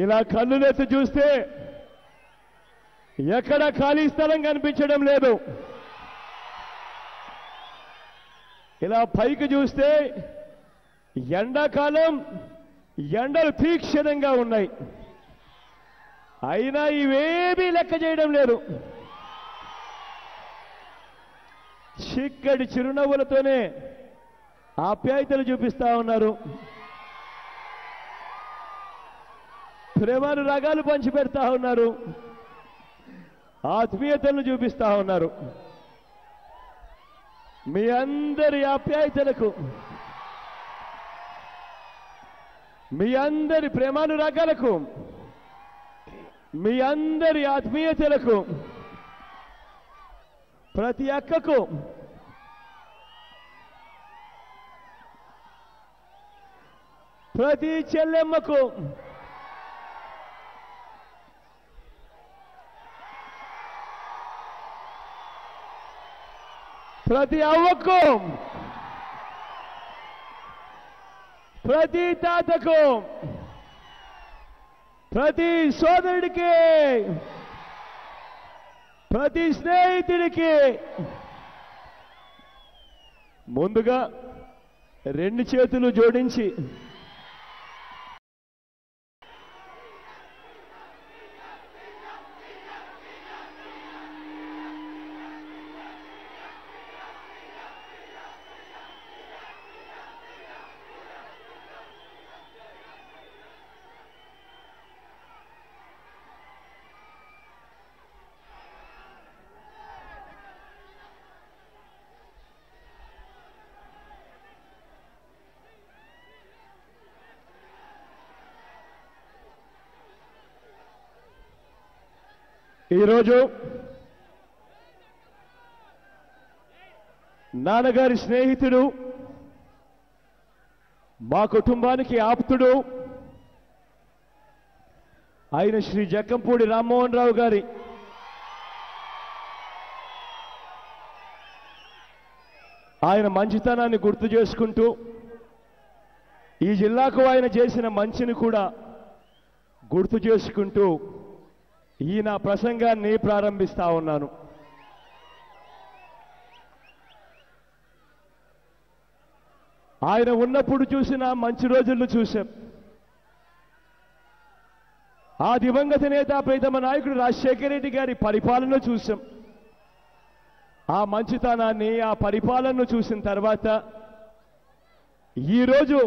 ఇలా కన్నులెత్తి చూస్తే ఎక్కడ ఖాళీ స్థలం కనిపించడం లేదు. ఇలా పైకి చూస్తే ఎండాకాలం ఎండలు తీక్షణంగా ఉన్నాయి. అయినా ఇవేమీ లెక్క చేయడం లేదు. చిక్కటి చిరునవ్వులతోనే ఆప్యాయతలు చూపిస్తా ఉన్నారు. ప్రేమను రాగాలు పంచిపెడతా ఉన్నారు. ఆత్మీయతలను చూపిస్తా ఉన్నారు. మీ అందరి ఆప్యాయతలకు, మీ అందరి ప్రేమానురాగాలకు, మీ అందరి ఆత్మీయతలకు, ప్రతి అక్కకు, ప్రతి చెల్లెమ్మకు, ప్రతి అవ్వకు, ప్రతి తాతకు, ప్రతి సోదరుడికి, ప్రతి స్నేహితుడికి ముందుగా రెండు చేతులు జోడించి ఈరోజు నాన్నగారి స్నేహితుడు, మా కుటుంబానికి ఆప్తుడు ఆయన శ్రీ జక్కంపూడి రామ్మోహన్ రావు గారి ఆయన మంచితనాన్ని గుర్తు చేసుకుంటూ ఈ జిల్లాకు ఆయన చేసిన మంచిని కూడా గుర్తు చేసుకుంటూ ఈ నా ప్రసంగాన్ని ప్రారంభిస్తా ఉన్నాను. ఆయన ఉన్నప్పుడు చూసిన మంచి రోజులను చూశాం. ఆ దివంగత నేత ప్రీతమ నాయకుడు రాజశేఖర రెడ్డి గారి పరిపాలన చూశాం. ఆ మంచితనాన్ని, ఆ పరిపాలనను చూసిన తర్వాత ఈరోజు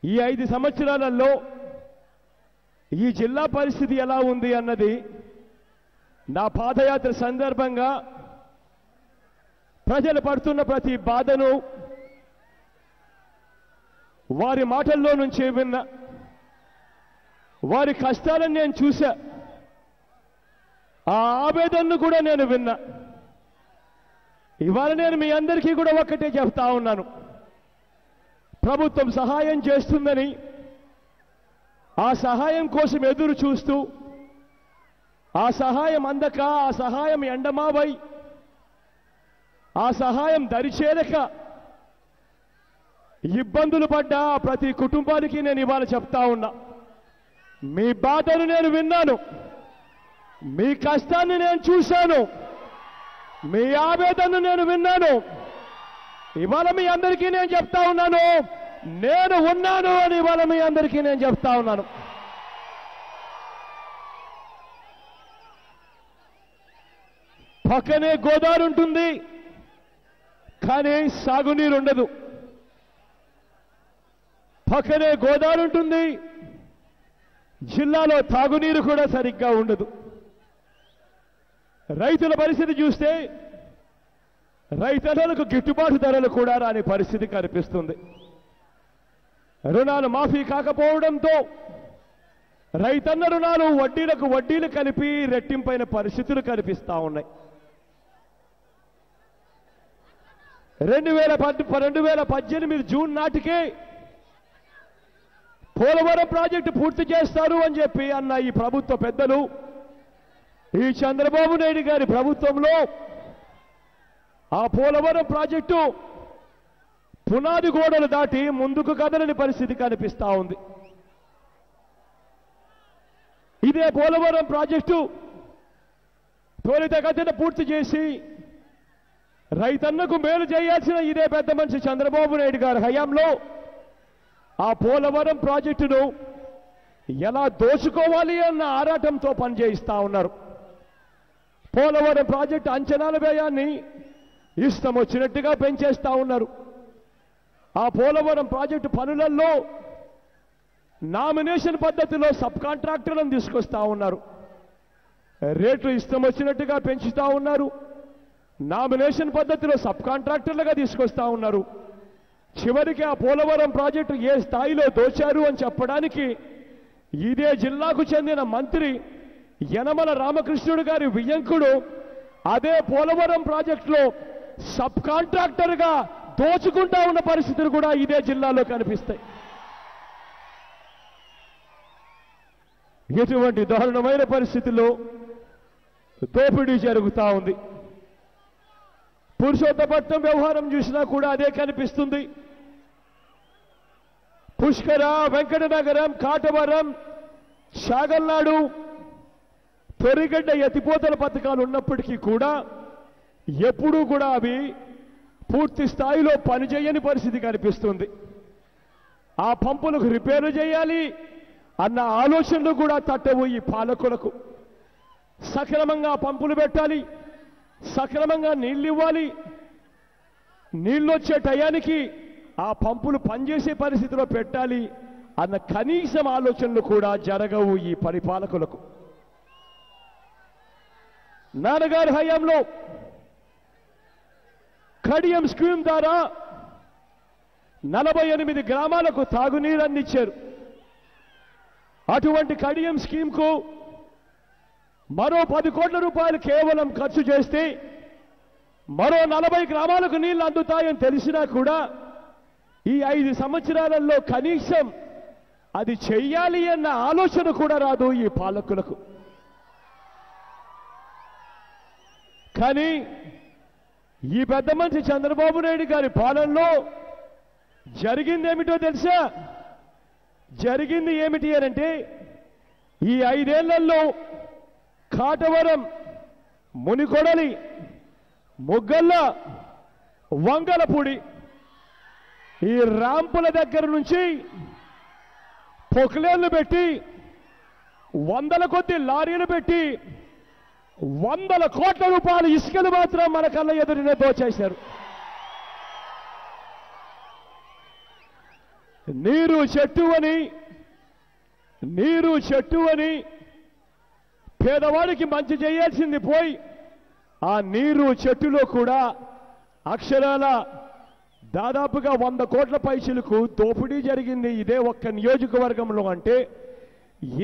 ఈ 5 సంవత్సరాలలో ఈ జిల్లా పరిస్థితి ఎలా ఉంది అన్నది నా పాదయాత్ర సందర్భంగా ప్రజలు పడుతున్న ప్రతి బాధను వారి మాటల్లో నుంచి విన్నా. వారి కష్టాలను నేను చూశా. ఆ ఆవేదనను కూడా నేను విన్నా. ఇవాళ నేను మీ అందరికీ కూడా ఒక్కటే చెప్తా ఉన్నాను. ప్రభుత్వం సహాయం చేస్తుందని, ఆ సహాయం కోసం ఎదురు చూస్తూ, ఆ సహాయం అందక, ఆ సహాయం ఎండమావై, ఆ సహాయం దరిచేరక ఇబ్బందులు పడ్డ ప్రతి కుటుంబానికి నేను ఇవాళ చెప్తా ఉన్నా. మీ బాధను నేను విన్నాను, మీ కష్టాన్ని నేను చూశాను, మీ ఆవేదనను నేను విన్నాను. ఇవాళ మీ అందరికీ నేను చెప్తా ఉన్నాను, నేను ఉన్నాను అని ఇవాళ మీ అందరికీ నేను చెప్తా ఉన్నాను. పక్కనే గోదావరి ఉంటుంది, కానీ సాగునీరు ఉండదు. పక్కనే గోదావరి ఉంటుంది, జిల్లాలో తాగునీరు కూడా సరిగ్గా ఉండదు. రైతుల పరిస్థితి చూస్తే రైతన్నలకు గిట్టుబాటు ధరలు కూడా రాని పరిస్థితి కనిపిస్తుంది. రుణాలు మాఫీ కాకపోవడంతో రైతన్న రుణాలు వడ్డీలకు వడ్డీలు కలిపి రెట్టింపైన పరిస్థితులు కనిపిస్తా ఉన్నాయి. 2018 జూన్ నాటికే పోలవరం ప్రాజెక్టు పూర్తి చేస్తారు అని చెప్పి అన్న ఈ ప్రభుత్వ పెద్దలు, ఈ చంద్రబాబు నాయుడు గారి ప్రభుత్వంలో ఆ పోలవరం ప్రాజెక్టు పునాది గోడలు దాటి ముందుకు కదలని పరిస్థితి కనిపిస్తా ఉంది. ఇదే పోలవరం ప్రాజెక్టు త్వరితగతిన పూర్తి చేసి రైతన్నకు మేలు చేయాల్సిన ఇదే పెద్ద మనిషి చంద్రబాబు నాయుడు గారి హయాంలో ఆ పోలవరం ప్రాజెక్టును ఎలా దోచుకోవాలి అన్న ఆరాటంతో పనిచేయిస్తా ఉన్నారు. పోలవరం ప్రాజెక్టు అంచనాల వ్యయాన్ని ఇష్టం వచ్చినట్టుగా పెంచేస్తా ఉన్నారు. ఆ పోలవరం ప్రాజెక్టు పనులలో నామినేషన్ పద్ధతిలో సబ్ కాంట్రాక్టర్లను తీసుకొస్తా ఉన్నారు. రేట్లు ఇష్టం వచ్చినట్టుగా పెంచుతా ఉన్నారు. నామినేషన్ పద్ధతిలో సబ్ కాంట్రాక్టర్లుగా తీసుకొస్తా ఉన్నారు. చివరికి ఆ పోలవరం ప్రాజెక్టు ఏ స్థాయిలో దోచారు అని చెప్పడానికి ఇదే జిల్లాకు చెందిన మంత్రి యనమల రామకృష్ణుడు గారి వియ్యంకుడు అదే పోలవరం ప్రాజెక్టులో సబ్ కాంట్రాక్టర్గా దోచుకుంటా ఉన్న పరిస్థితులు కూడా ఇదే జిల్లాలో కనిపిస్తాయి. ఇటువంటి దారుణమైన పరిస్థితుల్లో దోపిడీ జరుగుతూ ఉంది. పురుషోత్తపట్నం వ్యవహారం చూసినా కూడా అదే కనిపిస్తుంది. పుష్కర, వెంకటనగరం, కాటవరం, చాగల్నాడు, తొరిగడ్డ ఎత్తిపోతల పథకాలు ఉన్నప్పటికీ కూడా ఎప్పుడూ కూడా అవి పూర్తి స్థాయిలో పనిచేయని పరిస్థితి కనిపిస్తుంది. ఆ పంపులకు రిపేరు చేయాలి అన్న ఆలోచనలు కూడా తట్టవు ఈ పాలకులకు. సక్రమంగా పంపులు పెట్టాలి, సక్రమంగా నీళ్ళు ఇవ్వాలి, నీళ్ళు వచ్చే టయానికి ఆ పంపులు పనిచేసే పరిస్థితిలో పెట్టాలి అన్న కనీసం ఆలోచనలు కూడా జరగవు ఈ పరిపాలకులకు. నాన్నగారి హయాంలో కడియం స్కీమ్ ద్వారా 48 గ్రామాలకు తాగునీరు అందించారు. అటువంటి కడియం స్కీమ్కు మరో 10 కోట్ల రూపాయలు కేవలం ఖర్చు చేస్తే మరో 40 గ్రామాలకు నీళ్లు అందుతాయని తెలిసినా కూడా ఈ 5 సంవత్సరాలలో కనీసం అది చెయ్యాలి అన్న ఆలోచన కూడా రాదు ఈ పాలకులకు. కానీ ఈ పెద్ద మనిషి చంద్రబాబు నాయుడు గారి పాలనలో జరిగిందేమిటో తెలుసా? జరిగింది ఏమిటి అంటే ఈ 5 ఏళ్లలో కాటవరం, మునికొడలి, మొగ్గల్ల, వంగలపూడి ఈ రాంపుల దగ్గర నుంచి పొక్లేళ్లు పెట్టి 100ల కొద్ది లారీలు పెట్టి 100 కోట్ల రూపాయల ఇసుకలు మాత్రం మన కళ్ళ ఎదురునే దోచేశారు. నీరు చెట్టు అని పేదవాడికి మంచి చేయాల్సింది పోయి ఆ నీరు చెట్టులో కూడా అక్షరాల దాదాపుగా 100 కోట్ల పైసలకు దోపిడీ జరిగింది ఇదే ఒక్క నియోజకవర్గంలో. అంటే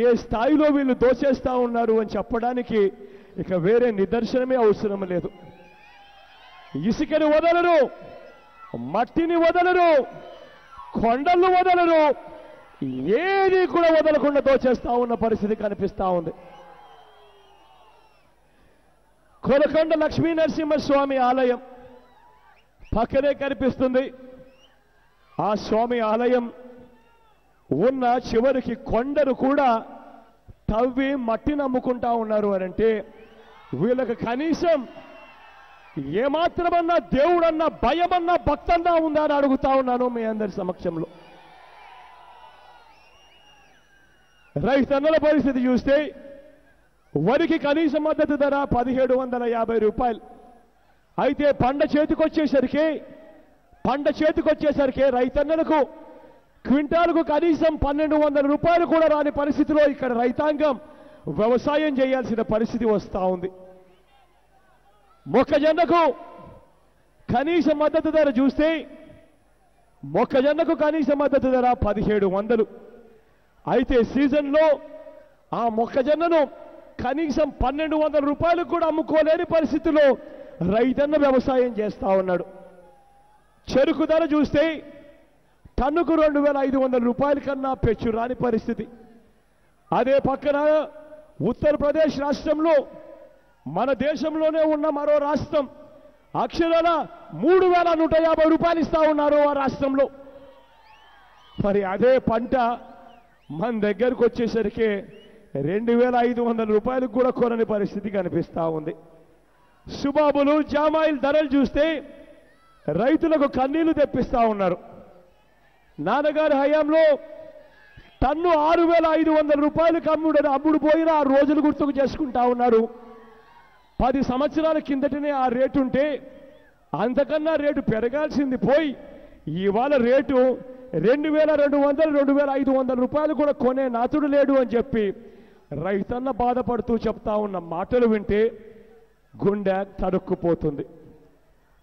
ఏ స్థాయిలో వీళ్ళు దోచేస్తా ఉన్నారు అని చెప్పడానికి ఇక వేరే నిదర్శనమే అవసరం లేదు. ఇసుకని వదలరు, మట్టిని వదలరు, కొండలు వదలరు, ఏది కూడా వదలకుండా దోచేస్తా ఉన్న పరిస్థితి కనిపిస్తా ఉంది. కొలకొండ లక్ష్మీ నరసింహస్వామి ఆలయం పక్కనే కనిపిస్తుంది. ఆ స్వామి ఆలయం ఉన్న చివరికి కొండను కూడా తవ్వి మట్టిని అమ్ముకుంటా ఉన్నారు అంటే వీళ్ళకి కనీసం ఏమాత్రమన్నా దేవుడన్నా భయమన్నా భక్తన్నా ఉందా అని అడుగుతా ఉన్నాను మీ అందరి సమక్షంలో. రైతన్నల పరిస్థితి చూస్తే వరికి కనీస మద్దతు ధర 1750 రూపాయలు అయితే పంట చేతికొచ్చేసరికి రైతన్నలకు క్వింటాలకు కనీసం 1200 రూపాయలు కూడా రాని పరిస్థితిలో ఇక్కడ రైతాంగం వ్యవసాయం చేయాల్సిన పరిస్థితి వస్తూ ఉంది. మొక్కజొన్నకు కనీస మద్దతు ధర చూస్తే మొక్కజొన్నకు కనీస మద్దతు ధర 1700. అయితే సీజన్లో ఆ మొక్కజొన్నను కనీసం 1200 రూపాయలకు కూడా అమ్ముకోలేని పరిస్థితిలో రైతన్న వ్యవసాయం చేస్తా ఉన్నాడు. చెరుకు ధర చూస్తే టన్నుకు 2500 రూపాయల కన్నా పెచ్చు రాని పరిస్థితి. అదే పక్కన ఉత్తరప్రదేశ్ రాష్ట్రంలో మన దేశంలోనే ఉన్న మరో రాష్ట్రం అక్షరాల 3150 రూపాయలు ఇస్తా ఉన్నారు ఆ రాష్ట్రంలో. మరి అదే పంట మన దగ్గరకు వచ్చేసరికి 2,500 రూపాయలకు కూడా కొనని పరిస్థితి కనిపిస్తూ ఉంది. సుబాబులు జామాయిల్ ధరలు చూస్తే రైతులకు కన్నీళ్లు తెప్పిస్తూ ఉన్నారు. నాన్నగారి హయాంలో టన్ను 6,500 రూపాయలకు అమ్ముడు పోయిన ఆ రోజులు గుర్తుకు చేసుకుంటా ఉన్నారు. 10 సంవత్సరాల కిందటనే ఆ రేటు ఉంటే అంతకన్నా రేటు పెరగాల్సింది పోయి ఇవాళ రేటు 2,200 2,500 రూపాయలు కూడా కొనే నాతుడు లేడు అని చెప్పి రైతన్న బాధపడుతూ చెప్తా ఉన్న మాటలు వింటే గుండె తరుక్కుపోతుంది.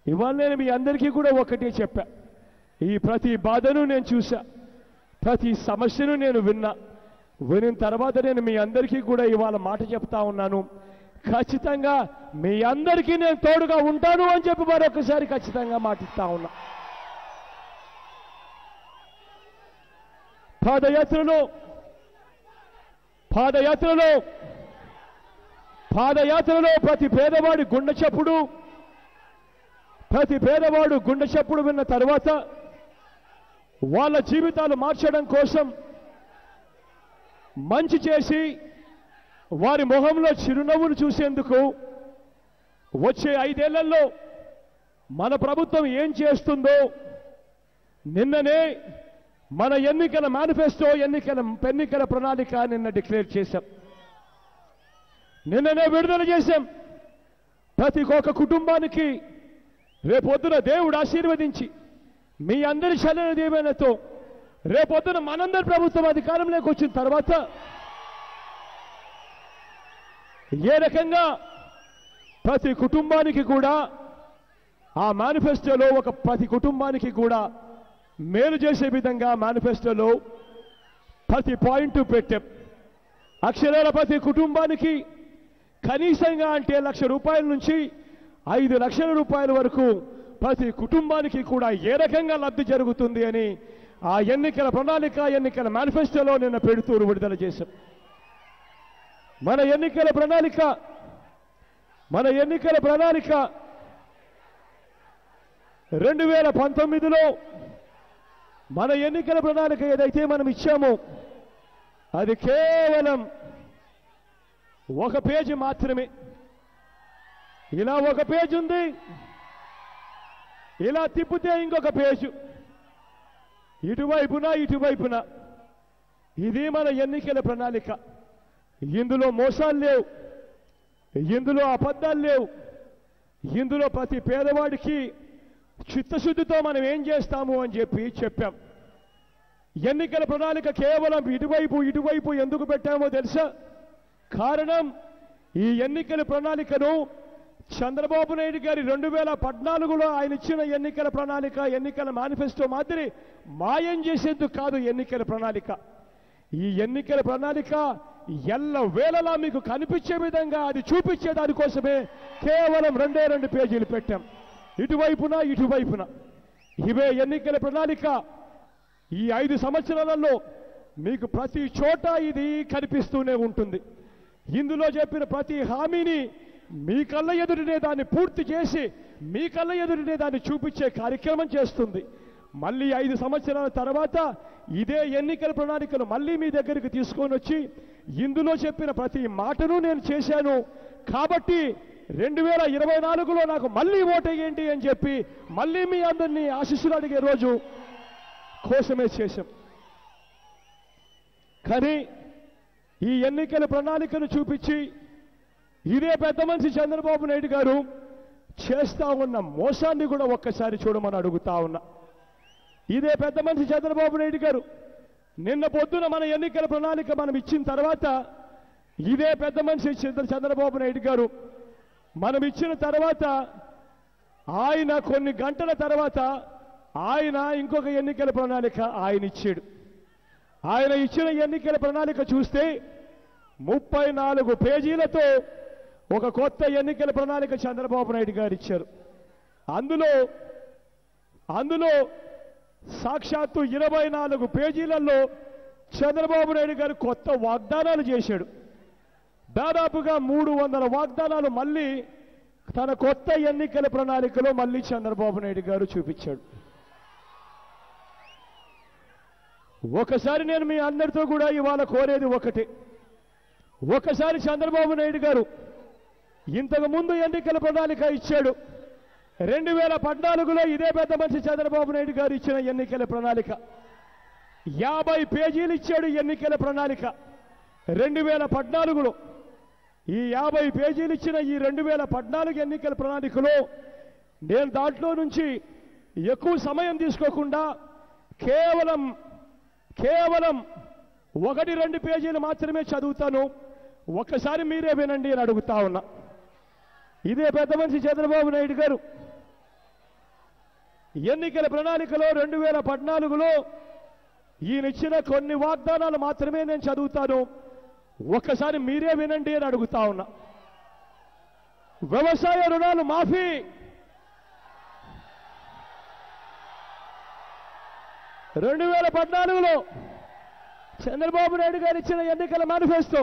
ఇవాళ నేను మీ అందరికీ కూడా ఒకటే చెప్పా, ఈ ప్రతి బాధను నేను చూసా, ప్రతి సమస్యను నేను విన్న తర్వాత నేను మీ అందరికీ కూడా ఇవాళ మాట చెప్తా ఉన్నాను. ఖచ్చితంగా మీ అందరికీ నేను తోడుగా ఉంటాను అని చెప్పి మరొకసారి ఖచ్చితంగా మాటిస్తా ఉన్నా. పాదయాత్రలో ప్రతి పేదవాడు గుండె చప్పుడు విన్న తర్వాత వాళ్ళ జీవితాలు మార్చడం కోసం మంచి చేసి వారి మొహంలో చిరునవ్వులు చూసేందుకు వచ్చే 5 ఏళ్లలో మన ప్రభుత్వం ఏం చేస్తుందో నిన్ననే మన ఎన్నికల మేనిఫెస్టో ఎన్నికల ప్రణాళిక నిన్న డిక్లేర్ చేశాం, నిన్ననే విడుదల చేశాం. ప్రతి ఒక్క కుటుంబానికి రేపొద్దున దేవుడు ఆశీర్వదించి మీ అందరి చల్లని దీవెనతో రేపొద్దున మనందరి ప్రభుత్వం అధికారంలోకి వచ్చిన తర్వాత ఏ రకంగా ప్రతి కుటుంబానికి కూడా ఆ మేనిఫెస్టోలో ప్రతి కుటుంబానికి కూడా మేలు చేసే విధంగా మేనిఫెస్టోలో ప్రతి పాయింట్ పెట్టాం. అక్షరాల ప్రతి కుటుంబానికి కనీసంగా అంటే 1,00,000 రూపాయల నుంచి 5 లక్షల రూపాయల వరకు ప్రతి కుటుంబానికి కూడా ఏ రకంగా లబ్ధి జరుగుతుంది అని ఆ ఎన్నికల ప్రణాళిక ఎన్నికల మేనిఫెస్టోలో నిన్న పెడుతూ విడుదల చేశాం. మన ఎన్నికల ప్రణాళిక 2019లో మన ఎన్నికల ప్రణాళిక ఏదైతే మనం ఇచ్చామో అది కేవలం 1 పేజీ మాత్రమే. ఇలా 1 పేజీ ఉంది, ఇలా తిప్పితే ఇంకొక పేజు, ఇటువైపున. ఇది మన ఎన్నికల ప్రణాళిక. ఇందులో మోసాలు లేవు, ఇందులో అబద్ధాలు లేవు, ఇందులో ప్రతి పేదవాడికి చిత్తశుద్ధితో మనం ఏం చేస్తాము అని చెప్పాం. ఎన్నికల ప్రణాళిక కేవలం ఇటువైపు ఎందుకు పెట్టామో తెలుసా? కారణం ఈ ఎన్నికల ప్రణాళికను చంద్రబాబు నాయుడు గారి 2014లో ఆయన ఇచ్చిన ఎన్నికల ప్రణాళిక ఎన్నికల మేనిఫెస్టో మాదిరి మాయం చేసేందుకు కాదు. ఎన్నికల ప్రణాళిక ఈ ఎన్నికల ప్రణాళిక ఎల్లవేళలా మీకు కనిపించే విధంగా అది చూపించే దానికోసమే కేవలం 2 పేజీలు పెట్టాం. ఇటువైపున ఇవే ఎన్నికల ప్రణాళిక. ఈ 5 సంవత్సరాలలో మీకు ప్రతి చోట ఇది కనిపిస్తూనే ఉంటుంది. ఇందులో చెప్పిన ప్రతి హామీని మీ కళ్ళ ఎదురునే దాన్ని పూర్తి చేసి మీ కళ్ళ ఎదురునే దాన్ని చూపించే కార్యక్రమం చేస్తుంది. మళ్ళీ 5 సంవత్సరాల తర్వాత ఇదే ఎన్నికల ప్రణాళికను మళ్ళీ మీ దగ్గరికి తీసుకొని వచ్చి ఇందులో చెప్పిన ప్రతి మాటను నేను చేశాను కాబట్టి 2024లో నాకు మళ్ళీ ఓటేయండి అని చెప్పి మళ్ళీ మీ అందరినీ ఆశీస్సులు అడిగే రోజు కోసమే చేశాం. కానీ ఈ ఎన్నికల ప్రణాళికను చూపించి ఇదే పెద్ద మనిషి చంద్రబాబు నాయుడు గారు చేస్తా ఉన్న మోసాన్ని కూడా ఒక్కసారి చూడమని అడుగుతా ఉన్నా. ఇదే పెద్ద మనిషి చంద్రబాబు నాయుడు గారు నిన్న పొద్దున మన ఎన్నికల ప్రణాళిక మనం ఇచ్చిన తర్వాత ఇదే పెద్ద మనిషి చంద్రబాబు నాయుడు గారు మనం ఇచ్చిన తర్వాత ఆయన కొన్ని గంటల తర్వాత ఆయన ఇంకొక ఎన్నికల ప్రణాళిక ఆయన ఇచ్చాడు. ఆయన ఇచ్చిన ఎన్నికల ప్రణాళిక చూస్తే 34 పేజీలతో ఒక కొత్త ఎన్నికల ప్రణాళిక చంద్రబాబు నాయుడు గారు ఇచ్చారు. అందులో సాక్షాత్తు 24 పేజీలలో చంద్రబాబు నాయుడు గారు కొత్త వాగ్దానాలు చేశాడు. దాదాపుగా 300 వాగ్దానాలు మళ్ళీ తన కొత్త ఎన్నికల ప్రణాళికలో మళ్ళీ చంద్రబాబు నాయుడు గారు చూపించాడు. ఒకసారి నేను మీ అందరితో కూడా ఇవాళ కోరేది ఒకటే, ఒకసారి చంద్రబాబు నాయుడు గారు ఇంతకు ముందు ఎన్నికల ప్రణాళిక ఇచ్చాడు. 2014లో ఇదే పెద్ద మనిషి చంద్రబాబు నాయుడు గారు ఇచ్చిన ఎన్నికల ప్రణాళిక 50 పేజీలు ఇచ్చాడు. ఎన్నికల ప్రణాళిక 2014లో ఈ 50 పేజీలు ఇచ్చిన ఈ 2014 ఎన్నికల ప్రణాళికలో నేను దాంట్లో నుంచి ఎక్కువ సమయం తీసుకోకుండా కేవలం 1-2 పేజీలు మాత్రమే చదువుతాను. ఒక్కసారి మీరే వినండి అని అడుగుతా ఉన్నా. ఇదే పెద్ద మనిషి చంద్రబాబు నాయుడు గారు ఎన్నికల ప్రణాళికలో 2014లో ఈయనిచ్చిన కొన్ని వాగ్దానాలు మాత్రమే నేను చదువుతాను. ఒక్కసారి మీరే వినండి అని అడుగుతా ఉన్నా. వ్యవసాయ రుణాలు మాఫీ, రెండు 2014లో చంద్రబాబు నాయుడు గారు ఇచ్చిన ఎన్నికల మేనిఫెస్టో.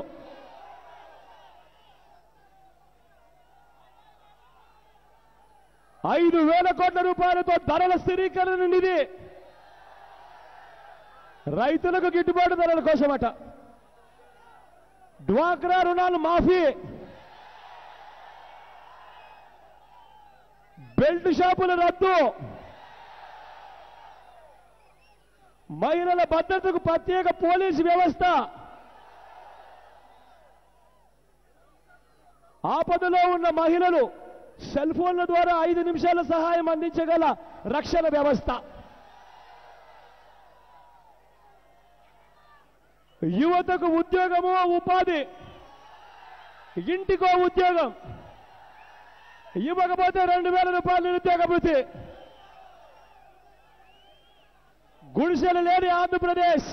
₹5,000 కోట్ల ధరల స్థిరీకరణ నిధి, రైతులకు గిట్టుబాటు ధరల కోసమట. డ్వాక్రా రుణాలు మాఫీ, బెల్ట్ షాపుల రద్దు, మహిళల భద్రతకు ప్రత్యేక పోలీసు వ్యవస్థ, ఆపదలో ఉన్న మహిళలు సెల్ ఫోన్ల ద్వారా 5 నిమిషాల సహాయం అందించగల రక్షణ వ్యవస్థ, యువతకు ఉద్యోగము ఉపాధి, ఇంటికో ఉద్యోగం, ఇవ్వకపోతే ₹2,000 నిరుద్యోగ భృతి, గుడిసెలు లేని ఆంధ్రప్రదేశ్,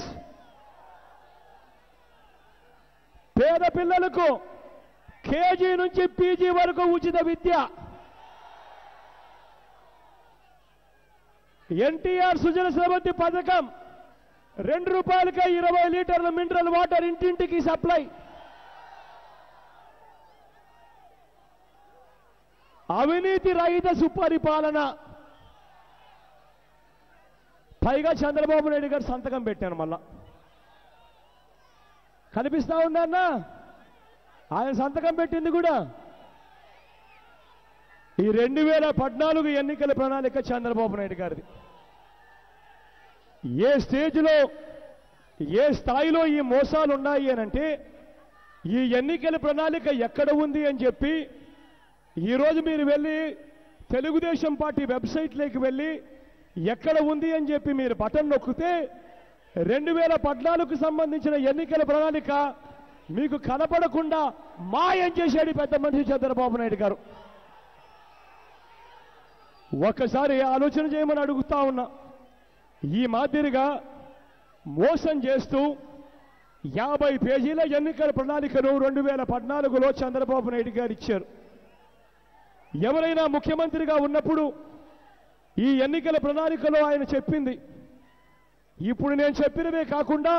పేద పిల్లలకు కేజీ నుంచి పీజీ వరకు ఉచిత విద్య, ఎన్టీఆర్ సుజల స్రవంతి పథకం, ₹2కే 20 లీటర్ల మినరల్ వాటర్ ఇంటింటికి సప్లై, అవినీతి రహిత సుపరిపాలన. పైగా చంద్రబాబు నాయుడు గారు సంతకం పెట్టాను. మళ్ళా కనిపిస్తా ఉందన్నా ఆయన సంతకం పెట్టింది కూడా. ఈ 2014 ఎన్నికల ప్రణాళిక చంద్రబాబు నాయుడు గారిది. ఏ స్టేజ్లో ఏ స్థాయిలో ఈ మోసాలు ఉన్నాయి అనంటే ఈ ఎన్నికల ప్రణాళిక ఎక్కడ ఉంది అని చెప్పి ఈరోజు మీరు వెళ్ళి తెలుగుదేశం పార్టీ వెబ్సైట్లోకి వెళ్ళి ఎక్కడ ఉంది అని చెప్పి మీరు బటన్ నొక్కితే 2014కు సంబంధించిన ఎన్నికల ప్రణాళిక మీకు కనపడకుండా మాయం చేశాడు పెద్ద మనిషి చంద్రబాబు నాయుడు గారు. ఒక్కసారి ఆలోచన చేయమని అడుగుతా ఉన్నా. ఈ మాదిరిగా మోసం చేస్తూ 50 పేజీల ఎన్నికల ప్రణాళికను 2014లో చంద్రబాబు నాయుడు గారు ఇచ్చారు. ఎవరైనా ముఖ్యమంత్రిగా ఉన్నప్పుడు ఈ ఎన్నికల ప్రణాళికలో ఆయన చెప్పింది ఇప్పుడు నేను చెప్పినవే కాకుండా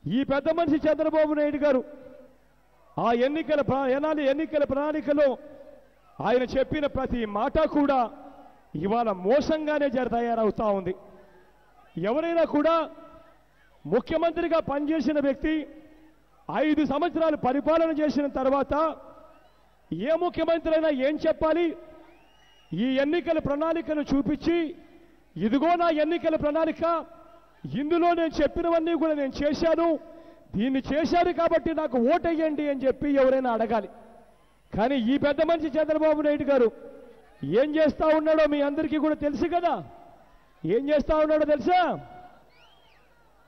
ఈ పెద్ద మనిషి చంద్రబాబు నాయుడు గారు ఆ ఎన్నికల ప్రణాళికలో ఆయన చెప్పిన ప్రతి మాట కూడా ఇవాళ మోసంగానే తయారవుతా ఉంది. ఎవరైనా కూడా ముఖ్యమంత్రిగా పనిచేసిన వ్యక్తి 5 సంవత్సరాలు పరిపాలన చేసిన తర్వాత ఏ ముఖ్యమంత్రి అయినా ఏం చెప్పాలి? ఈ ఎన్నికల ప్రణాళికను చూపించి ఇదిగో నా ఎన్నికల ప్రణాళిక, ఇందులో నేను చెప్పినవన్నీ కూడా నేను చేశాను, దీన్ని చేశారు కాబట్టి నాకు ఓటేయండి అని చెప్పి ఎవరైనా అడగాలి. కానీ ఈ పెద్ద మనిషి చంద్రబాబు నాయుడు గారు ఏం చేస్తా ఉన్నాడో మీ అందరికీ కూడా తెలుసు కదా. ఏం చేస్తా ఉన్నాడో తెలుసా?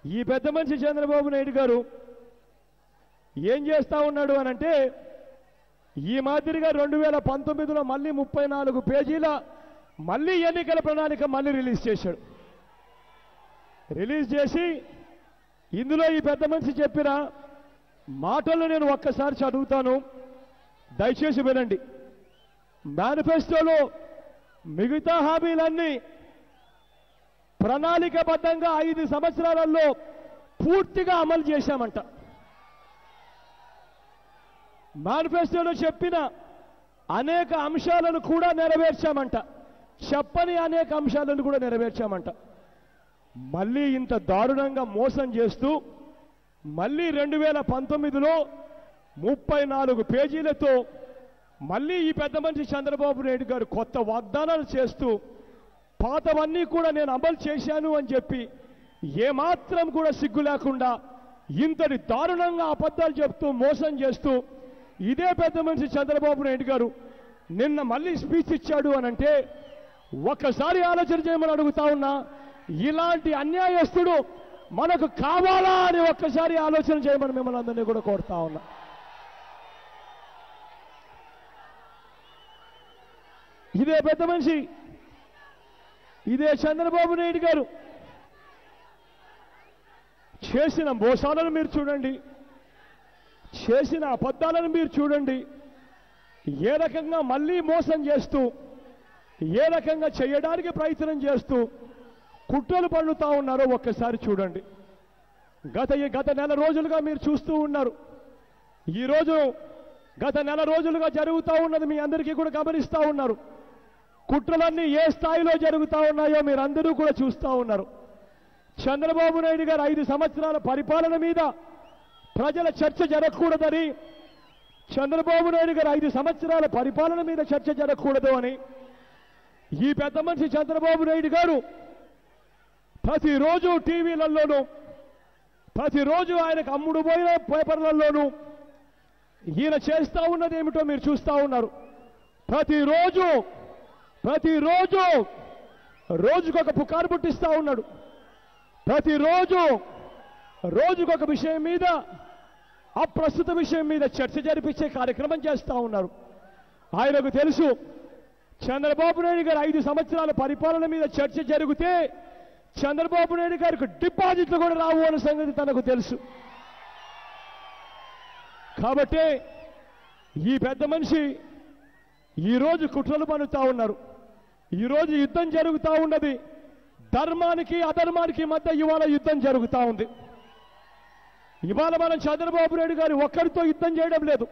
ఈ పెద్ద మనిషి చంద్రబాబు నాయుడు గారు ఏం చేస్తా ఉన్నాడు అనంటే ఈ మాదిరిగా 2019లో మళ్ళీ 34 పేజీల మళ్ళీ ఎన్నికల ప్రణాళిక మళ్ళీ రిలీజ్ చేశాడు. రిలీజ్ చేసి ఇందులో ఈ పెద్ద మనిషి చెప్పిన మాటలు నేను ఒక్కసారి చదువుతాను, దయచేసి వినండి. మేనిఫెస్టోలో మిగతా హామీలన్నీ ప్రణాళికబద్ధంగా 5 సంవత్సరాలలో పూర్తిగా అమలు చేశామంట. మేనిఫెస్టోలో చెప్పిన అనేక అంశాలను కూడా నెరవేర్చామంట, చెప్పని అనేక అంశాలను కూడా నెరవేర్చామంట. మళ్ళీ ఇంత దారుణంగా మోసం చేస్తూ మళ్ళీ 2019లో 34 పేజీలతో మళ్ళీ ఈ పెద్ద మనిషి చంద్రబాబు నాయుడు గారు కొత్త వాగ్దానాలు చేస్తూ పాతవన్నీ కూడా నేను అమలు చేశాను అని చెప్పి ఏమాత్రం కూడా సిగ్గు లేకుండా ఇంతటి దారుణంగా అబద్ధాలు చెప్తూ మోసం చేస్తూ ఇదే పెద్ద మనిషి చంద్రబాబు నాయుడు గారు నిన్న మళ్ళీ స్పీచ్ ఇచ్చాడు అనంటే ఒక్కసారి ఆలోచన చేయమని అడుగుతా ఉన్నా. ఇలాంటి అన్యాయస్తుడు మనకు కావాలా అని ఒక్కసారి ఆలోచన చేయమని మిమ్మల్ని అందరినీ కూడా కోరుతా ఉన్నా. ఇదే పెద్ద మనిషి, ఇదే చంద్రబాబు నాయుడు గారు చేసిన మోసాలను మీరు చూడండి, చేసిన అబద్ధాలను మీరు చూడండి, ఏ రకంగా మళ్ళీ మోసం చేస్తూ ఏ రకంగా చేయడానికి ప్రయత్నం చేస్తూ కుట్రలు పన్నుతా ఉన్నారో ఒక్కసారి చూడండి. గత నెల రోజులుగా మీరు చూస్తూ ఉన్నారు. ఈరోజు గత నెల రోజులుగా జరుగుతూ ఉన్నది మీ అందరికీ కూడా గమనిస్తూ ఉన్నారు. కుట్రలన్నీ ఏ స్థాయిలో జరుగుతూ ఉన్నాయో మీరందరూ కూడా చూస్తూ ఉన్నారు. చంద్రబాబు నాయుడు గారు 5 సంవత్సరాల పరిపాలన మీద ప్రజల చర్చ జరగకూడదని, చంద్రబాబు నాయుడు గారు 5 సంవత్సరాల పరిపాలన మీద చర్చ జరగకూడదు అని ఈ పెద్ద మనిషి చంద్రబాబు నాయుడు గారు ప్రతిరోజు టీవీలలోనూ, ప్రతిరోజు ఆయనకు అమ్ముడు పోయిన పేపర్లలోనూ ఈయన చేస్తూ ఉన్నది ఏమిటో మీరు చూస్తూ ఉన్నారు. ప్రతిరోజు రోజుకొక పుకారు పుట్టిస్తూ ఉన్నాడు. రోజుకొక విషయం మీద, అప్రస్తుత విషయం మీద చర్చ జరిపించే కార్యక్రమం చేస్తూ ఉన్నారు. ఆయనకు తెలుసు చంద్రబాబు నాయుడు గారు 5 సంవత్సరాల పరిపాలన మీద చర్చ జరిగితే చంద్రబాబు నాయుడు గారికి డిపాజిట్లు కూడా రావు అనే సంగతి తనకు తెలుసు. కాబట్టి ఈ పెద్ద మనిషి ఈరోజు కుట్రలు పన్నుతా ఉన్నారు. ఈరోజు యుద్ధం జరుగుతూ ఉన్నది. ధర్మానికి అధర్మానికి మధ్య ఇవాళ యుద్ధం జరుగుతూ ఉంది. ఇవాళ మనం చంద్రబాబు నాయుడు గారు ఒక్కరితో యుద్ధం చేయడం లేదు.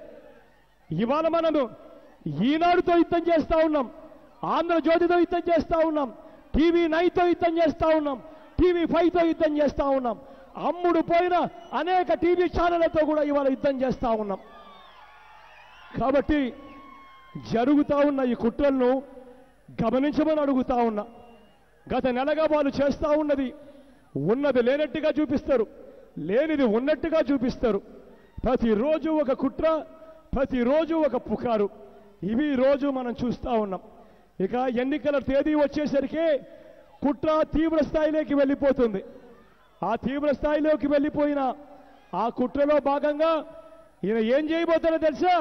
ఇవాళ మనము ఈనాడుతో యుద్ధం చేస్తూ ఉన్నాం, ఆంధ్రజ్యోతితో యుద్ధం చేస్తూ ఉన్నాం, TV9తో యుద్ధం చేస్తూ ఉన్నాం, TV5తో యుద్ధం చేస్తూ ఉన్నాం, అమ్ముడు పోయిన అనేక టీవీ ఛానళ్లతో కూడా ఇవాళ యుద్ధం చేస్తూ ఉన్నాం. కాబట్టి జరుగుతూ ఉన్న ఈ కుట్రలను గమనించమని అడుగుతా ఉన్నా. గత నెలగా వాళ్ళు చేస్తూ ఉన్నది లేనట్టుగా చూపిస్తారు, లేనిది ఉన్నట్టుగా చూపిస్తారు. ప్రతిరోజు ఒక కుట్ర, ప్రతిరోజు ఒక పుకారు. ఇవి రోజు మనం చూస్తూ ఉన్నాం. ఇక ఎన్నికల తేదీ వచ్చేసరికి కుట్ర తీవ్ర స్థాయిలోకి వెళ్ళిపోతుంది. ఆ తీవ్ర స్థాయిలోకి వెళ్ళిపోయిన ఆ కుట్రలో భాగంగా ఈయన ఏం చేయబోతాడో తెలుసా?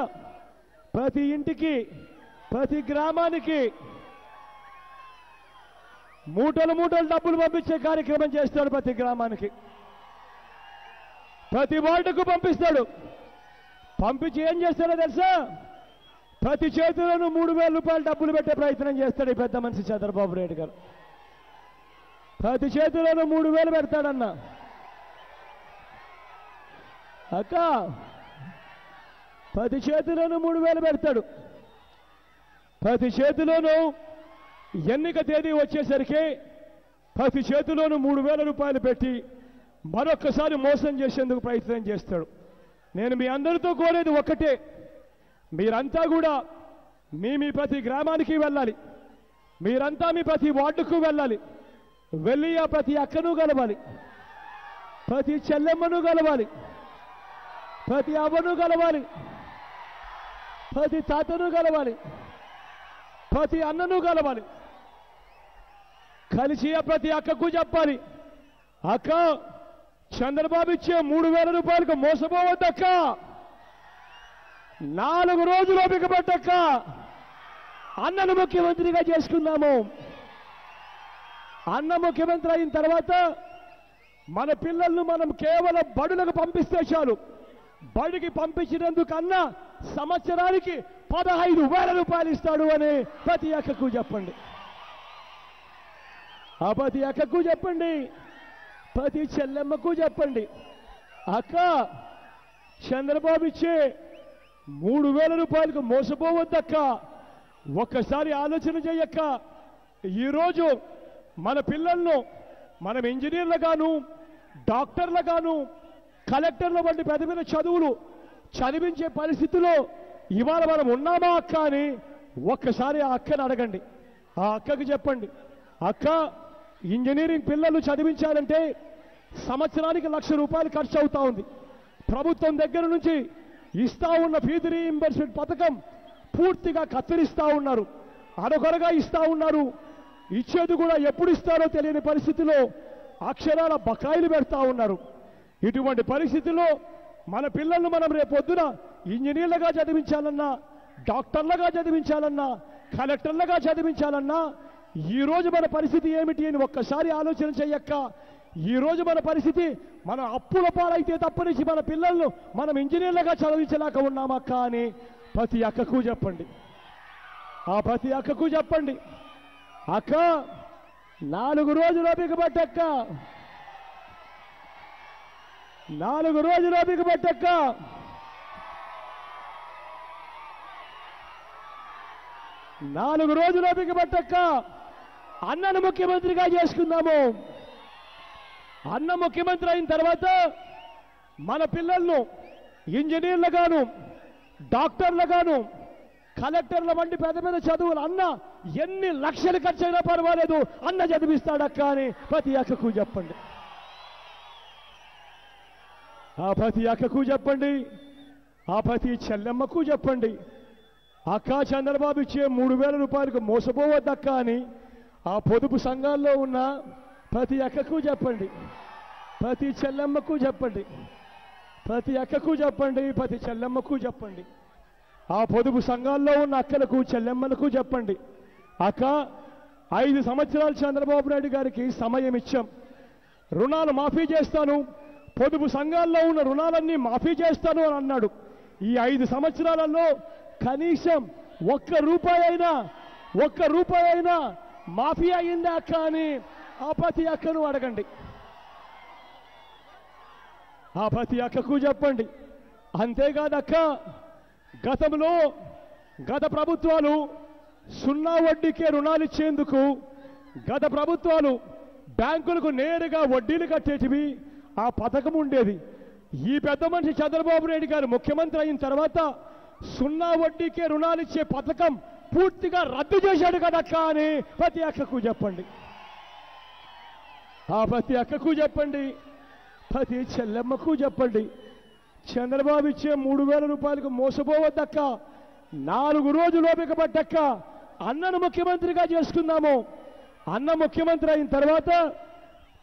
ప్రతి ఇంటికి, ప్రతి గ్రామానికి మూటలు డబ్బులు పంపించే కార్యక్రమం చేస్తాడు. ప్రతి గ్రామానికి, ప్రతి వార్డుకు పంపిస్తాడు. పంపించి ఏం చేస్తాడో తెలుసా? ప్రతి చేతిలోనూ 3,000 రూపాయలు డబ్బులు పెట్టే ప్రయత్నం చేస్తాడు ఈ పెద్ద మనిషి చంద్రబాబు నాయుడు గారు. ప్రతి చేతిలోనూ 3,000 పెడతాడన్న అక్క, ప్రతి చేతిలోనూ 3,000 పెడతాడు. ప్రతి చేతిలోనూ ఎన్నిక తేదీ వచ్చేసరికి ప్రతి చేతిలోనూ 3,000 రూపాయలు పెట్టి మరొక్కసారి మోసం చేసేందుకు ప్రయత్నం చేస్తాడు. నేను మీ అందరితో కోరేది ఒక్కటే, మీరంతా కూడా మీ ప్రతి గ్రామానికి వెళ్ళాలి, మీరంతా మీ ప్రతి వార్డుకు వెళ్ళాలి, వెళ్ళి ఆ ప్రతి అక్కను కలవాలి, ప్రతి చెల్లెమ్మను కలవాలి, ప్రతి అవ్వను కలవాలి, ప్రతి తాతను కలవాలి, ప్రతి అన్నను కలవాలి. కలిసి ఆ ప్రతి అక్కకు చెప్పాలి, అక్క చంద్రబాబు ఇచ్చే 3,000 రూపాయలకు మోసపోవద్దక్క, 4 రోజులు ఓపిక పట్టక్క, అన్నను ముఖ్యమంత్రిగా చేసుకుందాము. అన్న ముఖ్యమంత్రి అయిన తర్వాత మన పిల్లలను మనం కేవలం బడులకు పంపిస్తే చాలు. బడికి పంపించినందుకు అన్న సంవత్సరానికి 15,000 రూపాయలు ఇస్తాడు అని ప్రతి అక్కకు చెప్పండి. ఆ ప్రతి అక్కకు చెప్పండి, ప్రతి చెల్లెమ్మకు చెప్పండి, అక్క చంద్రబాబు ఇచ్చే 3,000 రూపాయలకు మోసపోవద్దక్క, ఒక్కసారి ఆలోచన చేయక్క. ఈరోజు మన పిల్లలను మనం ఇంజనీర్లుగాను, డాక్టర్లుగాను, కలెక్టర్ల వంటి పెద్ద పెద్ద చదువులు చదివించే పరిస్థితిలో ఇవాళ మనం ఉన్నామా అక్క అని ఒక్కసారి ఆ అక్కని అడగండి. ఆ అక్కకి చెప్పండి, అక్క ఇంజనీరింగ్ పిల్లలు చదివించాలంటే సంవత్సరానికి ₹1,00,000 ఖర్చు అవుతా ఉంది. ప్రభుత్వం దగ్గర నుంచి ఇస్తా ఉన్న ఫీజు రీయింబర్స్మెంట్ పథకం పూర్తిగా కత్తిరిస్తా ఉన్నారు, అడగొరగా ఇస్తా ఉన్నారు. ఇచ్చేది కూడా ఎప్పుడు ఇస్తారో తెలియని పరిస్థితిలో అక్షరాల బకాయిలు పెడతా ఉన్నారు. ఇటువంటి పరిస్థితుల్లో మన పిల్లలను మనం రేపొద్దున ఇంజనీర్లుగా చదివించాలన్నా, డాక్టర్లుగా చదివించాలన్నా, కలెక్టర్లుగా చదివించాలన్నా ఈ రోజు మన పరిస్థితి ఏమిటి అని ఒక్కసారి ఆలోచన చెయ్యక్క. ఈ రోజు మన పరిస్థితి, మన అప్పుల పాలైతే తప్పనిచ్చి మన పిల్లలను మనం ఇంజనీర్లుగా చదివించలేక ఉన్నామక్క అని ప్రతి అక్కకు చెప్పండి. ఆ ప్రతి అక్కకు చెప్పండి, అక్క 4 రోజులు ఓపిక పట్టక్క, 4 రోజులు ఓపిక పట్టక్క. 4 రోజులు ఓపిక పట్టక్క. అన్నను ముఖ్యమంత్రిగా చేసుకుందాము. అన్న ముఖ్యమంత్రి అయిన తర్వాత మన పిల్లలను ఇంజనీర్లుగాను, డాక్టర్లుగాను, కలెక్టర్ల వంటి పెద్ద పెద్ద చదువులు అన్న ఎన్ని లక్షలు ఖర్చు అయినా పర్వాలేదు అన్న చదివిస్తాడక్క అని ప్రతి అక్కకు చెప్పండి. ఆ ప్రతి అక్కకు చెప్పండి, ఆ ప్రతి చెల్లెమ్మకు చెప్పండి, అక్క చంద్రబాబు ఇచ్చే ₹3,000 మోసపోవద్దక్క అని ఆ పొదుపు సంఘాల్లో ఉన్న ప్రతి అక్కకు చెప్పండి, ప్రతి చెల్లెమ్మకు చెప్పండి, ప్రతి అక్కకు చెప్పండి, ప్రతి చెల్లెమ్మకు చెప్పండి. ఆ పొదుపు సంఘాల్లో ఉన్న అక్కలకు చెల్లెమ్మలకు చెప్పండి, అక్క 5 సంవత్సరాలు చంద్రబాబు నాయుడు గారికి సమయం ఇచ్చాం, రుణాలు మాఫీ చేస్తాను, పొదుపు సంఘాల్లో ఉన్న రుణాలన్నీ మాఫీ చేస్తాను అని అన్నాడు. ఈ 5 సంవత్సరాలలో కనీసం ఒక్క రూపాయి అయినా మాఫీ అయిందా అక్క అని ఆ ప్రతి అక్కను అడగండి. ఆ ప్రతి అక్కకు చెప్పండి. అంతేకాదక్క, గత ప్రభుత్వాలు 0 వడ్డీకే రుణాలు ఇచ్చేందుకు గత ప్రభుత్వాలు బ్యాంకులకు నేరుగా వడ్డీలు కట్టేటివి ఆ పథకం ఉండేది. ఈ పెద్ద మనిషి చంద్రబాబు నాయుడు గారు ముఖ్యమంత్రి అయిన తర్వాత 0 వడ్డీకే రుణాలు ఇచ్చే పథకం పూర్తిగా రద్దు చేశాడు కదక్క అని ప్రతి అక్కకు చెప్పండి. ఆ ప్రతి అక్కకు చెప్పండి, ప్రతి చెల్లెమ్మకు చెప్పండి, చంద్రబాబు ఇచ్చే ₹3,000 మోసపోవద్దక్క. 4 రోజులు ఓపిక పట్టక్క. అన్నను ముఖ్యమంత్రిగా చేసుకుందాము. అన్న ముఖ్యమంత్రి అయిన తర్వాత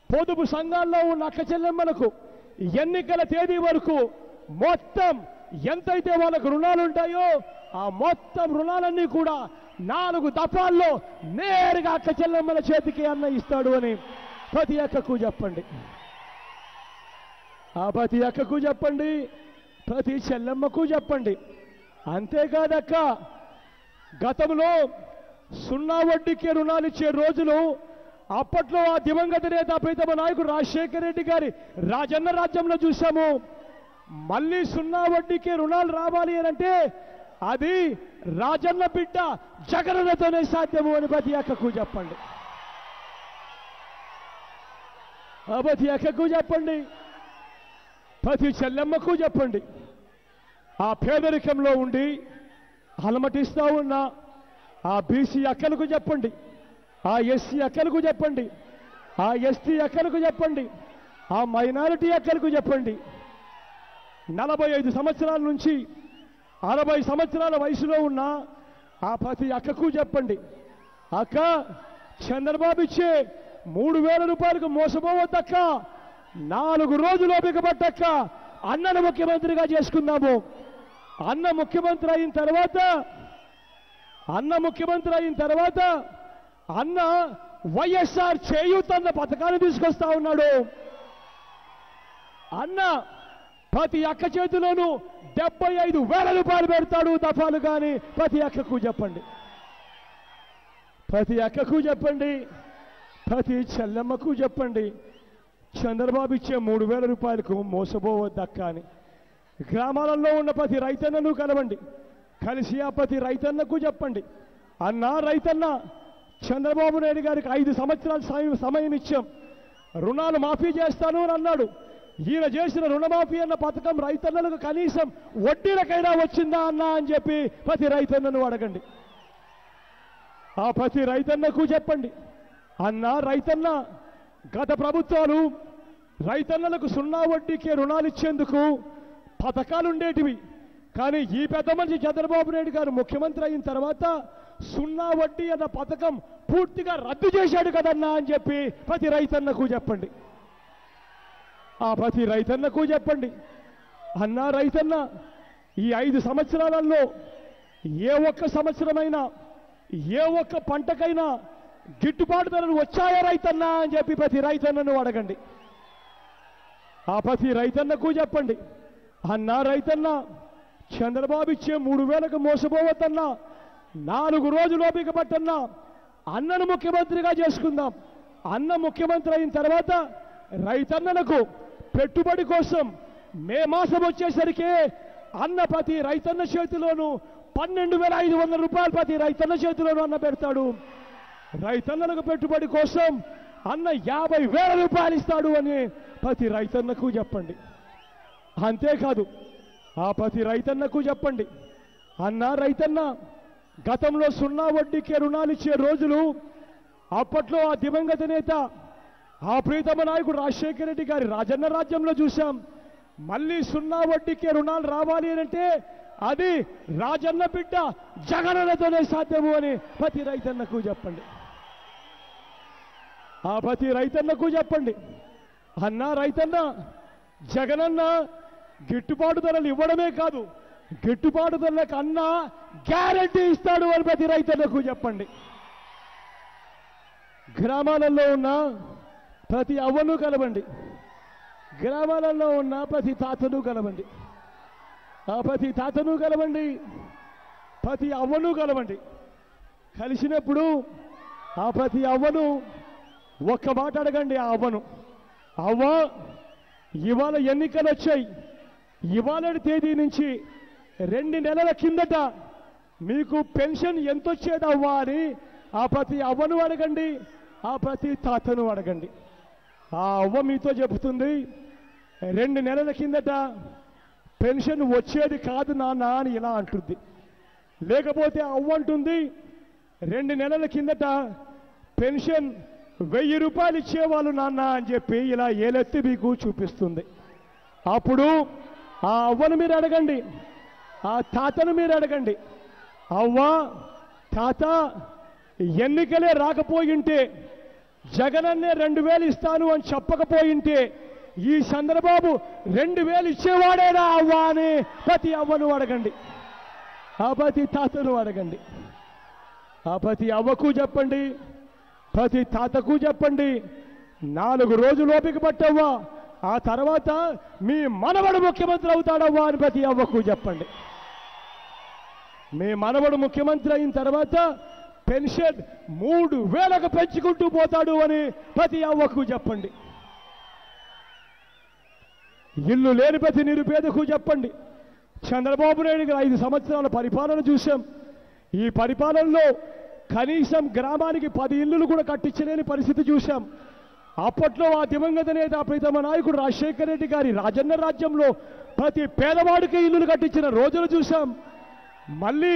పొదుపు సంఘాల్లో ఉన్న అక్క చెల్లెమ్మలకు ఎన్నికల తేదీ వరకు మొత్తం ఎంతైతే వాళ్ళకు రుణాలు ఉంటాయో ఆ మొత్తం రుణాలన్నీ కూడా 4 దఫాల్లో నేరుగా అక్క చెల్లెమ్మల చేతికి అన్న ఇస్తాడు అని ప్రతి అక్కకు చెప్పండి. ఆ ప్రతి అక్కకు చెప్పండి, ప్రతి చెల్లెమ్మకు చెప్పండి. అంతేకాదక్క, గతంలో 0 వడ్డీకే రుణాలు ఇచ్చే రోజులు అప్పట్లో ఆ దివంగత నేత ప్రీతమ నాయకుడు రాజశేఖర రెడ్డి గారి రాజన్న రాజ్యంలో చూశాము. మళ్ళీ 0 వడ్డీకే రుణాలు రావాలి అంటే అది రాజన్న బిడ్డ జగనన్నతోనే సాధ్యము అని ప్రతి అక్కకు చెప్పండి. ప్రతి అక్కకు చెప్పండి, ప్రతి చెల్లెమ్మకు చెప్పండి. ఆ పేదరికంలో ఉండి అలమటిస్తా ఉన్న ఆ బీసీ అక్కలకు చెప్పండి, ఆ ఎస్సీ అక్కలకు చెప్పండి, ఆ ఎస్టీ అక్కలకు చెప్పండి, ఆ మైనారిటీ అక్కలకు చెప్పండి. 45 సంవత్సరాల నుంచి 60 సంవత్సరాల వయసులో ఉన్న ఆ ప్రతి అక్కకు చెప్పండి, అక్క చంద్రబాబు ఇచ్చే ₹3,000 మోసపోవద్దక్క. 4 రోజులు ఓపిక పట్టక్క. అన్నను ముఖ్యమంత్రిగా చేసుకుందాము. అన్న ముఖ్యమంత్రి అయిన తర్వాత అన్న వైఎస్ఆర్ చేయూత అన్న పథకాన్ని తీసుకొస్తా ఉన్నాడు. అన్న ప్రతి అక్క చేతిలోనూ ₹75,000 పెడతాడు దఫాలు కానీ ప్రతి అక్కకు చెప్పండి, ప్రతి అక్కకు చెప్పండి, ప్రతి చెల్లెమ్మకు చెప్పండి, చంద్రబాబు ఇచ్చే ₹3,000 మోసపోవద్దక్క అని. గ్రామాలలో ఉన్న ప్రతి రైతన్నను కలవండి, కలిసి ఆ ప్రతి రైతన్నకు చెప్పండి, అన్నా రైతన్న చంద్రబాబు నాయుడు గారికి 5 సంవత్సరాలు సమయం ఇచ్చాం, రుణాలు మాఫీ చేస్తాను అని అన్నాడు. ఈయన చేసిన రుణమాఫీ అన్న పథకం రైతన్నలకు కనీసం వడ్డీలకైనా వచ్చిందా అన్నా అని చెప్పి ప్రతి రైతన్నను అడగండి. ఆ ప్రతి రైతన్నకు చెప్పండి, అన్నా రైతన్న గత ప్రభుత్వాలు రైతన్నలకు 0 వడ్డీకే రుణాలు ఇచ్చేందుకు పథకాలు ఉండేటివి. కానీ ఈ పెద్ద మనిషి చంద్రబాబు నాయుడు గారు ముఖ్యమంత్రి అయిన తర్వాత 0 వడ్డీ అన్న పథకం పూర్తిగా రద్దు చేశాడు కదన్నా అని చెప్పి ప్రతి రైతన్నకు చెప్పండి. ఆ ప్రతి రైతన్నకు చెప్పండి, అన్నా రైతన్న ఈ 5 సంవత్సరాలలో ఏ ఒక్క సంవత్సరమైనా ఏ ఒక్క పంటకైనా గిట్టుబాటు ధరలు వచ్చాయా రైతన్నా అని చెప్పి ప్రతి రైతన్నను అడగండి. ఆ ప్రతి రైతన్నకు చెప్పండి, అన్నా రైతన్న చంద్రబాబు ఇచ్చే 3000కు మోసపోవద్దన్నా, 4 రోజులు ఓపిక పట్టన్నా, అన్నను ముఖ్యమంత్రిగా చేసుకుందాం. అన్న ముఖ్యమంత్రి అయిన తర్వాత రైతన్నలకు పెట్టుబడి కోసం మే మాసం వచ్చేసరికి అన్న ప్రతి రైతన్న చేతిలోనూ 12,500 రూపాయలు ప్రతి రైతన్న చేతిలోనూ అన్న పెడతాడు. రైతన్నలకు పెట్టుబడి కోసం అన్న 50,000 రూపాయలు ఇస్తాడు అని ప్రతి రైతన్నకు చెప్పండి. అంతేకాదు ఆ ప్రతి రైతన్నకు చెప్పండి, అన్నా రైతన్న గతంలో 0 వడ్డీకే రుణాలు ఇచ్చే రోజులు అప్పట్లో ఆ దివంగత నేత ఆ ప్రీతమ నాయకుడు రాజశేఖర రెడ్డి గారి రాజన్న రాజ్యంలో చూశాం. మళ్ళీ 0 వడ్డీకే రుణాలు రావాలి అంటే అది రాజన్న బిడ్డ జగనన్నతోనే సాధ్యము అని ప్రతి రైతన్నకు చెప్పండి. ఆ ప్రతి రైతన్నకు చెప్పండి, అన్నా రైతన్న జగనన్న గిట్టుబాటు ధరలు ఇవ్వడమే కాదు, గిట్టుబాటు ధరలకు అన్న గ్యారెంటీ ఇస్తాడు అని ప్రతి రైతన్నకు చెప్పండి. గ్రామాలలో ఉన్న ప్రతి అవ్వను కలవండి, గ్రామాలలో ఉన్న ప్రతి తాతను కలవండి, ఆ ప్రతి తాతను కలవండి, ప్రతి అవ్వను కలవండి. కలిసినప్పుడు ఆ ప్రతి అవ్వను ఒక్క మాట అడగండి. ఆ అవ్వను, అవ్వ ఇవాళ ఎన్నికలు వచ్చాయి, ఇవాళ తేదీ నుంచి 2 నెలల కిందట మీకు పెన్షన్ ఎంత వచ్చేదవ్వా అని ఆ ప్రతి అవ్వను అడగండి, ఆ ప్రతి తాతను అడగండి. ఆ అవ్వ మీతో చెబుతుంది, 2 నెలల కిందట పెన్షన్ వచ్చేది కాదు నాన్న అని ఇలా అంటుంది. లేకపోతే అవ్వ అంటుంది, 2 నెలల కిందట పెన్షన్ 1000 రూపాయలు ఇచ్చేవాళ్ళు నాన్న అని చెప్పి ఇలా ఏలెత్తి మీకు చూపిస్తుంది. అప్పుడు ఆ అవ్వను మీరు అడగండి, ఆ తాతను మీరు అడగండి, అవ్వ తాత ఎన్నికలే రాకపోయింటే జగనన్నే 2000 ఇస్తాను అని చెప్పకపోయింటే ఈ చంద్రబాబు 2000 ఇచ్చేవాడేనా అవ్వ అని ప్రతి అవ్వను అడగండి, ఆ ప్రతి తాతను అడగండి. ఆ ప్రతి అవ్వకు చెప్పండి, ప్రతి తాతకు చెప్పండి, 4 రోజులు ఓపిక పట్టవ్వా, ఆ తర్వాత మీ మనవడు ముఖ్యమంత్రి అవుతాడవ్వా అని ప్రతి అవ్వకు చెప్పండి. మీ మనవడు ముఖ్యమంత్రి అయిన తర్వాత పెన్షన్ 3000కు పెంచుకుంటూ పోతాడు అని ప్రతి అవ్వకు చెప్పండి. ఇల్లు లేని ప్రతి నిరుపేదకు చెప్పండి. చంద్రబాబు నాయుడు గారు 5 సంవత్సరాల పరిపాలన చూశాం. ఈ పరిపాలనలో కనీసం గ్రామానికి 10 ఇల్లులు కూడా కట్టించలేని పరిస్థితి చూశాం. అప్పట్లో ఆ దివంగత నేత ప్రీతమ నాయకుడు రాజశేఖర రెడ్డి గారి రాజన్న రాజ్యంలో ప్రతి పేదవాడికి ఇల్లులు కట్టించిన రోజులు చూశాం. మళ్ళీ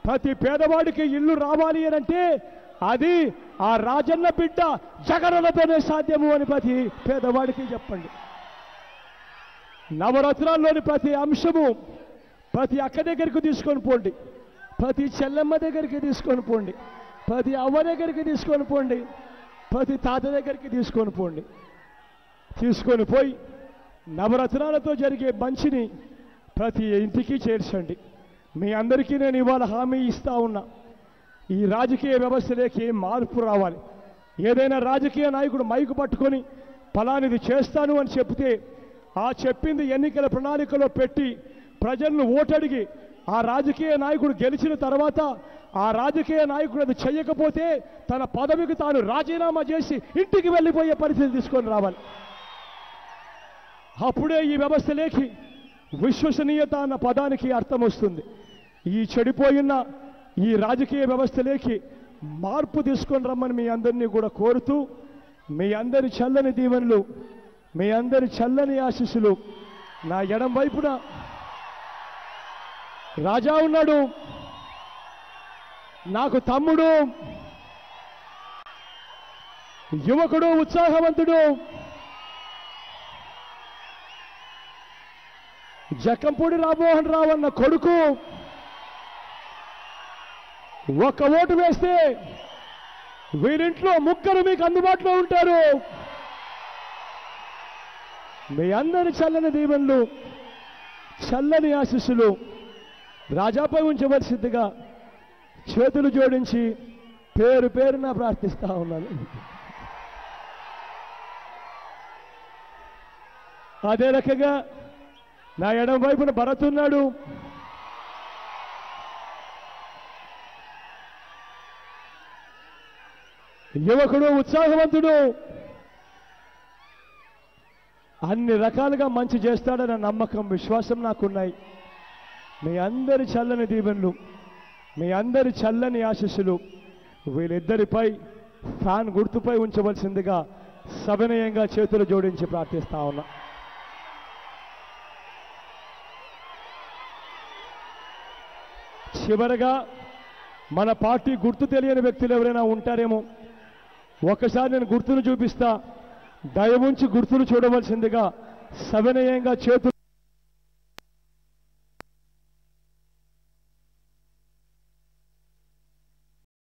ప్రతి పేదవాడికి ఇల్లు రావాలి అంటే అది ఆ రాజన్న బిడ్డ జగనన్నతోనే సాధ్యము అని ప్రతి పేదవాడికి చెప్పండి. నవరత్నాల్లోని ప్రతి అంశము ప్రతి అక్క దగ్గరికి తీసుకొని పోండి, ప్రతి చెల్లెమ్మ దగ్గరికి తీసుకొని పోండి, ప్రతి అవ్వ దగ్గరికి తీసుకొని పోండి, ప్రతి తాత దగ్గరికి తీసుకొని పోండి. తీసుకొని పోయి నవరత్నాలతో జరిగే మంచిని ప్రతి ఇంటికి చేర్చండి. మీ అందరికీ నేను ఇవాళ హామీ ఇస్తా ఉన్నా, ఈ రాజకీయ వ్యవస్థలోకి మార్పు రావాలి. ఏదైనా రాజకీయ నాయకుడు మైకు పట్టుకొని ఫలానిది చేస్తాను అని చెప్తే ఆ చెప్పింది ఎన్నికల ప్రణాళికలో పెట్టి ప్రజలను ఓటడిగి ఆ రాజకీయ నాయకుడు గెలిచిన తర్వాత ఆ రాజకీయ నాయకుడు అది చేయకపోతే తన పదవికి తాను రాజీనామా చేసి ఇంటికి వెళ్ళిపోయే పరిస్థితి తీసుకొని రావాలి. అప్పుడే ఈ వ్యవస్థలోకి విశ్వసనీయత అన్న పదానికి అర్థం వస్తుంది. ఈ చెడిపోయిన ఈ రాజకీయ వ్యవస్థలోకి మార్పు తీసుకొని రమ్మని మీ అందరినీ కూడా కోరుతూ, మీ అందరి చల్లని దీవెనలు మీ అందరి చల్లని ఆశీస్సులు. నా ఎడం వైపున రాజా ఉన్నాడు, నాకు తమ్ముడు, యువకుడు, ఉత్సాహవంతుడు, జక్కంపూడి రామ్మోహన్ రావు అన్న కొడుకు. ఒక్క ఓటు వేస్తే వీరింట్లో ముగ్గురు మీకు అందుబాటులో ఉంటారు. మీ అందరి చల్లని దీవెనలు, చల్లని ఆశీస్సులు రాజాపై ఉంచవలసిందిగా చేతులు జోడించి పేరు పేరున ప్రార్థిస్తా ఉన్నాను. అదే రకంగా నా ఎడం వైపున భరత్ ఉన్నాడు. యువకుడు, ఉత్సాహవంతుడు, అన్ని రకాలుగా మంచి చేస్తాడన్న నమ్మకం, విశ్వాసం నాకున్నాయి. మీ అందరి చల్లని దీవెనలు, మీ అందరి చల్లని ఆశీస్సులు వీళ్ళిద్దరిపై ఫ్యాన్ గుర్తుపై ఉంచవలసిందిగా సవినయంగా చేతులు జోడించి ప్రార్థిస్తా ఉన్నా. చివరగా మన పార్టీ గుర్తు తెలియని వ్యక్తులు ఎవరైనా ఉంటారేమో, ఒకసారి నేను గుర్తును చూపిస్తా, దయవుంచి గుర్తును చూడవలసిందిగా సవినయంగా చేతులు